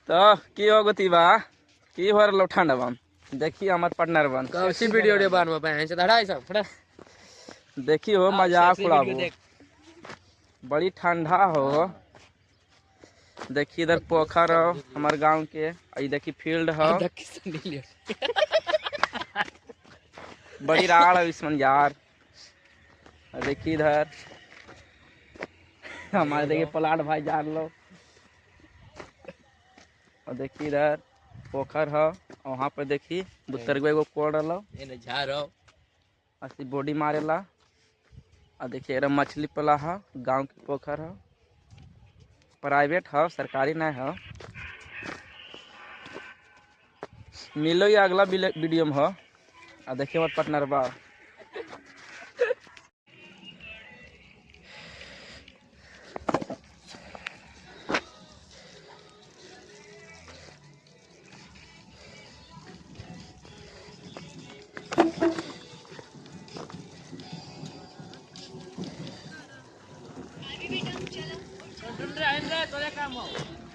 तो की हो गती बा की हो रहा ठंडा बम देखी हमार पार्टनर बन कौन वीडियो बार में पहन से धड़ाई सब फटा देखी हो मजाक उड़ाबो बड़ी ठंडा हो। देखी इधर पोखर हो हमारे गांव के ये देखी फील्ड हो बड़ी राड़ है इसमें यार। देखी इधर हमारे देखिए प्लाट भाई जान लो। और देखी इधर पोखर हो वहाँ पे देखी बुतरगो एगो कोड़ लो ऐसी बॉडी मारेला। और देखिए एरा मछली पला है गांव की पोखर है प्राइवेट है सरकारी नहीं है। मिलो ये अगला वीडियो में हो। देखिए मत पार्टनर बा चलो